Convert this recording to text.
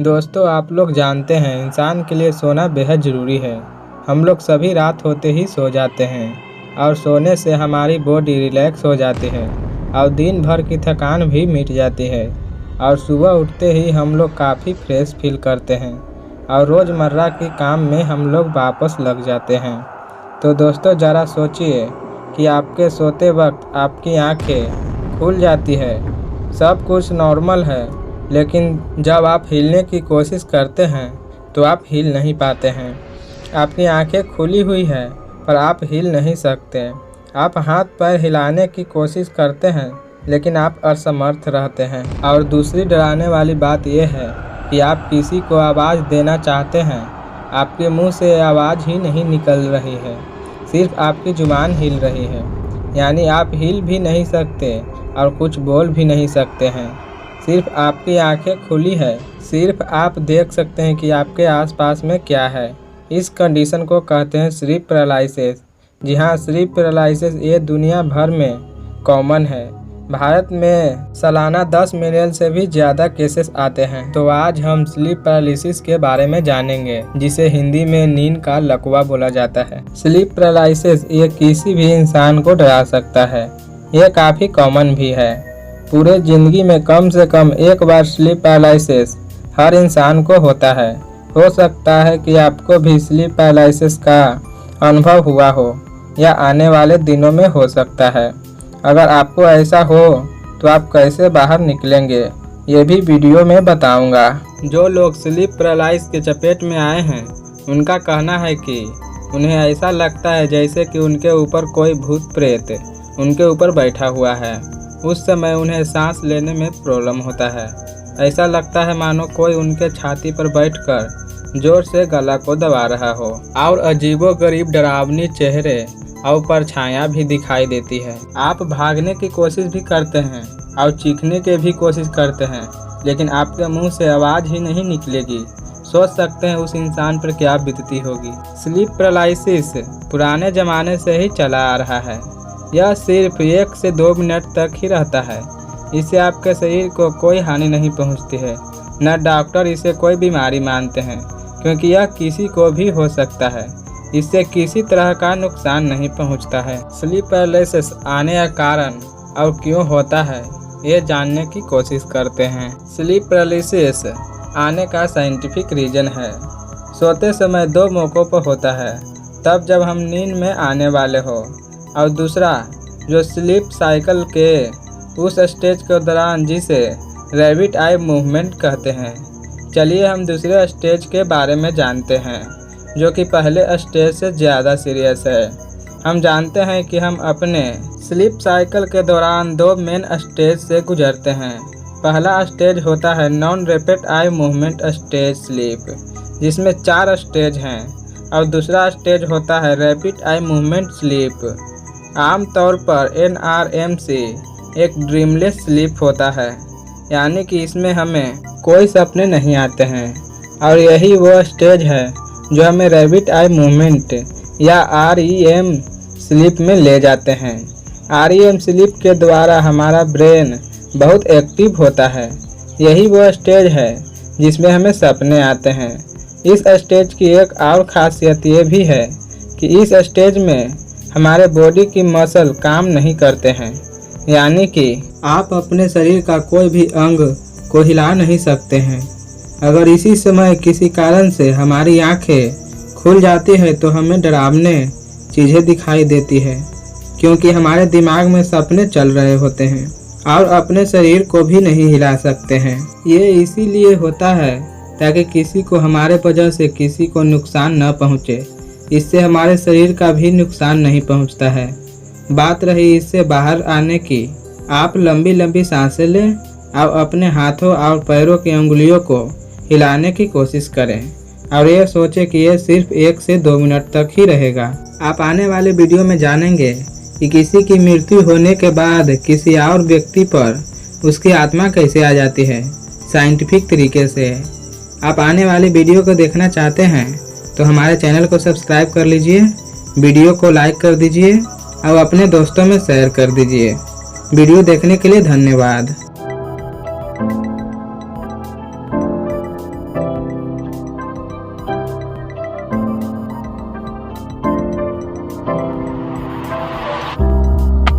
दोस्तों, आप लोग जानते हैं इंसान के लिए सोना बेहद ज़रूरी है। हम लोग सभी रात होते ही सो जाते हैं और सोने से हमारी बॉडी रिलैक्स हो जाती है और दिन भर की थकान भी मिट जाती है और सुबह उठते ही हम लोग काफ़ी फ्रेश फील करते हैं और रोज़मर्रा के काम में हम लोग वापस लग जाते हैं। तो दोस्तों, ज़रा सोचिए कि आपके सोते वक्त आपकी आंखें खुल जाती है, सब कुछ नॉर्मल है, लेकिन जब आप हिलने की कोशिश करते हैं तो आप हिल नहीं पाते हैं। आपकी आंखें खुली हुई है पर आप हिल नहीं सकते। आप हाथ पैर हिलाने की कोशिश करते हैं लेकिन आप असमर्थ रहते हैं। और दूसरी डराने वाली बात यह है कि आप किसी को आवाज़ देना चाहते हैं, आपके मुंह से आवाज़ ही नहीं निकल रही है, सिर्फ आपकी जुबान हिल रही है। यानी आप हिल भी नहीं सकते और कुछ बोल भी नहीं सकते हैं, सिर्फ आपकी आंखें खुली है। सिर्फ आप देख सकते हैं कि आपके आसपास में क्या है। इस कंडीशन को कहते हैं स्लीप पैरालिसिस। जी हाँ, स्लीप पैरालिसिस ये दुनिया भर में कॉमन है। भारत में सालाना 10 मिलियन से भी ज़्यादा केसेस आते हैं। तो आज हम स्लीप पैरालिसिस के बारे में जानेंगे, जिसे हिंदी में नींद का लकवा बोला जाता है। स्लीप पैरालिसिस ये किसी भी इंसान को डरा सकता है। ये काफ़ी कॉमन भी है। पूरे ज़िंदगी में कम से कम एक बार स्लीप पैरालिसिस हर इंसान को होता है। हो सकता है कि आपको भी स्लीप पैरालिसिस का अनुभव हुआ हो या आने वाले दिनों में हो सकता है। अगर आपको ऐसा हो तो आप कैसे बाहर निकलेंगे, ये भी वीडियो में बताऊंगा। जो लोग स्लीप पैरालिसिस के चपेट में आए हैं, उनका कहना है कि उन्हें ऐसा लगता है जैसे कि उनके ऊपर कोई भूत प्रेत उनके ऊपर बैठा हुआ है। उस समय उन्हें सांस लेने में प्रॉब्लम होता है। ऐसा लगता है मानो कोई उनके छाती पर बैठकर जोर से गला को दबा रहा हो। और अजीबोगरीब डरावनी चेहरे और परछाइयाँ भी दिखाई देती है। आप भागने की कोशिश भी करते हैं और चीखने की भी कोशिश करते हैं, लेकिन आपके मुंह से आवाज़ ही नहीं निकलेगी। सोच सकते हैं उस इंसान पर क्या बीतती होगी। स्लीप पैरालिसिस पुराने ज़माने से ही चला आ रहा है। यह सिर्फ 1 से 2 मिनट तक ही रहता है। इससे आपके शरीर को कोई हानि नहीं पहुंचती है। न डॉक्टर इसे कोई बीमारी मानते हैं, क्योंकि यह किसी को भी हो सकता है। इससे किसी तरह का नुकसान नहीं पहुंचता है। स्लीप पैरालिसिस आने का कारण और क्यों होता है, ये जानने की कोशिश करते हैं। स्लीप पैरालिसिस आने का साइंटिफिक रीज़न है। सोते समय 2 मौक़ों पर होता है, तब जब हम नींद में आने वाले हो, और दूसरा जो स्लीप साइकिल के उस स्टेज के दौरान जिसे रैबिट आई मूवमेंट कहते हैं। चलिए हम दूसरे स्टेज के बारे में जानते हैं, जो कि पहले स्टेज से ज़्यादा सीरियस है। हम जानते हैं कि हम अपने स्लीप साइकिल के दौरान 2 मेन स्टेज से गुजरते हैं। पहला स्टेज होता है non rapid eye movement stage sleep, जिसमें 4 स्टेज हैं, और दूसरा स्टेज होता है रैपिड आई मूवमेंट स्लीप। आमतौर पर NREM एक ड्रीमलेस स्लीप होता है, यानी कि इसमें हमें कोई सपने नहीं आते हैं, और यही वो स्टेज है जो हमें रैबिट आई मूवमेंट या REM स्लीप में ले जाते हैं। REM स्लीप के द्वारा हमारा ब्रेन बहुत एक्टिव होता है। यही वो स्टेज है जिसमें हमें सपने आते हैं। इस स्टेज की एक और खासियत ये भी है कि इस स्टेज में हमारे बॉडी की मसल काम नहीं करते हैं, यानी कि आप अपने शरीर का कोई भी अंग को हिला नहीं सकते हैं। अगर इसी समय किसी कारण से हमारी आंखें खुल जाती है तो हमें डरावने चीज़ें दिखाई देती है, क्योंकि हमारे दिमाग में सपने चल रहे होते हैं और अपने शरीर को भी नहीं हिला सकते हैं। ये इसीलिए होता है ताकि किसी को हमारे वजह से किसी को नुकसान न पहुँचे। इससे हमारे शरीर का भी नुकसान नहीं पहुंचता है। बात रही इससे बाहर आने की, आप लंबी लंबी सांसें लें और अपने हाथों और पैरों की उंगलियों को हिलाने की कोशिश करें और ये सोचें कि यह सिर्फ 1 से 2 मिनट तक ही रहेगा। आप आने वाले वीडियो में जानेंगे कि किसी की मृत्यु होने के बाद किसी और व्यक्ति पर उसकी आत्मा कैसे आ जाती है, साइंटिफिक तरीके से। आप आने वाले वीडियो को देखना चाहते हैं तो हमारे चैनल को सब्सक्राइब कर लीजिए, वीडियो को लाइक कर दीजिए और अपने दोस्तों में शेयर कर दीजिए। वीडियो देखने के लिए धन्यवाद।